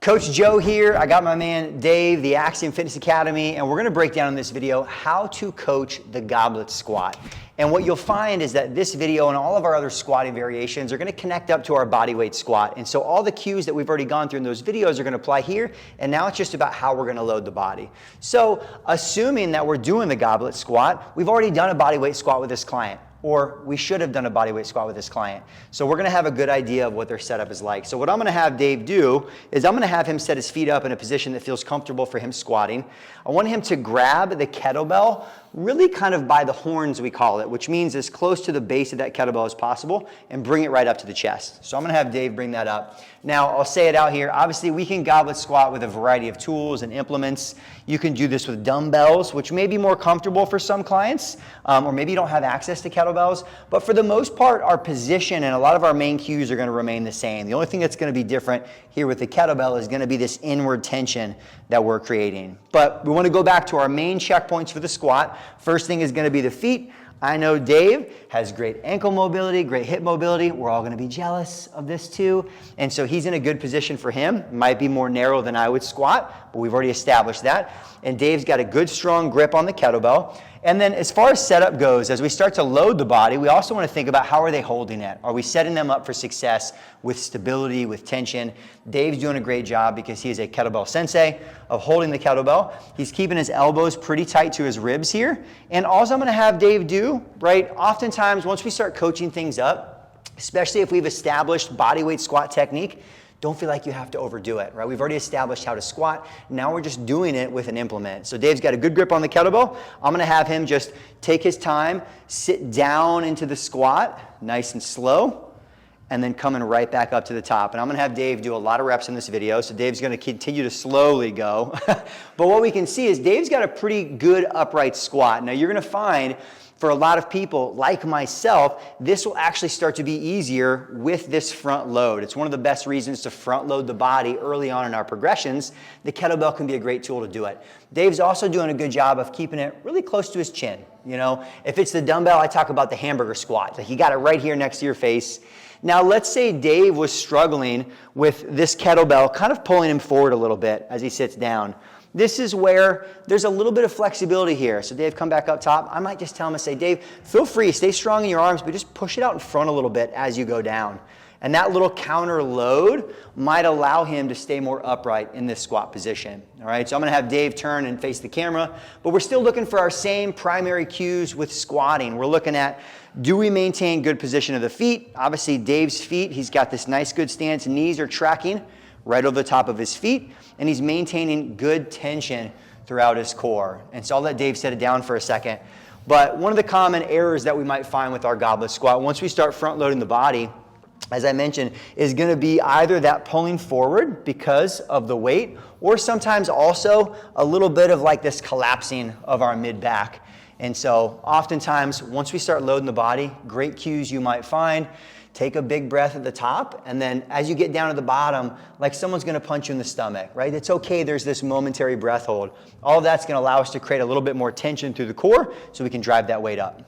Coach Joe here. I got my man Dave, the Axiom Fitness Academy, and we're going to break down in this video how to coach the goblet squat. And what you'll find is that this video and all of our other squatting variations are going to connect up to our bodyweight squat. And so all the cues that we've already gone through in those videos are going to apply here, and now it's just about how we're going to load the body. So assuming that we're doing the goblet squat, we've already done a bodyweight squat with this client. Or we should have done a bodyweight squat with this client. So we're gonna have a good idea of what their setup is like. So what I'm gonna have Dave do is I'm gonna have him set his feet up in a position that feels comfortable for him squatting. I want him to grab the kettlebell really kind of by the horns, we call it, which means as close to the base of that kettlebell as possible, and bring it right up to the chest. So I'm gonna have Dave bring that up. Now, I'll say it out here. Obviously, we can goblet squat with a variety of tools and implements. You can do this with dumbbells, which may be more comfortable for some clients, or maybe you don't have access to kettlebells. But for the most part, our position and a lot of our main cues are gonna remain the same. The only thing that's gonna be different here with the kettlebell is gonna be this inward tension that we're creating. But we wanna go back to our main checkpoints for the squat. First thing is gonna be the feet. I know Dave has great ankle mobility, great hip mobility. We're all gonna be jealous of this too. And so he's in a good position for him. Might be more narrow than I would squat, but we've already established that. And Dave's got a good strong grip on the kettlebell. And then as far as setup goes, as we start to load the body, we also want to think about how are they holding it? Are we setting them up for success with stability, with tension? Dave's doing a great job because he is a kettlebell sensei of holding the kettlebell. He's keeping his elbows pretty tight to his ribs here. And all I'm going to have Dave do, right, oftentimes once we start coaching things up, especially if we've established bodyweight squat technique, don't feel like you have to overdo it, right? We've already established how to squat. Now we're just doing it with an implement. So Dave's got a good grip on the kettlebell. I'm gonna have him just take his time, sit down into the squat, nice and slow, and then coming right back up to the top. And I'm gonna have Dave do a lot of reps in this video, so Dave's gonna continue to slowly go. But what we can see is Dave's got a pretty good upright squat. Now you're gonna find for a lot of people, like myself, this will actually start to be easier with this front load. It's one of the best reasons to front load the body early on in our progressions. The kettlebell can be a great tool to do it. Dave's also doing a good job of keeping it really close to his chin. You know, if it's the dumbbell, I talk about the hamburger squat. Like you got it right here next to your face. Now let's say Dave was struggling with this kettlebell, kind of pulling him forward a little bit as he sits down. This is where there's a little bit of flexibility here. So Dave, come back up top. I might just tell him and say, Dave, feel free, stay strong in your arms, but just push it out in front a little bit as you go down. And that little counter load might allow him to stay more upright in this squat position. All right, so I'm gonna have Dave turn and face the camera, but we're still looking for our same primary cues with squatting. We're looking at, do we maintain good position of the feet? Obviously Dave's feet, he's got this nice good stance. Knees are tracking right over the top of his feet, and he's maintaining good tension throughout his core. And so I'll let Dave set it down for a second. But one of the common errors that we might find with our goblet squat, once we start front loading the body, as I mentioned, is gonna be either that pulling forward because of the weight, or sometimes also a little bit of like this collapsing of our mid-back. And so oftentimes, once we start loading the body, great cues you might find, take a big breath at the top, and then as you get down to the bottom, like someone's gonna punch you in the stomach, right? It's okay, there's this momentary breath hold. All of that's gonna allow us to create a little bit more tension through the core so we can drive that weight up.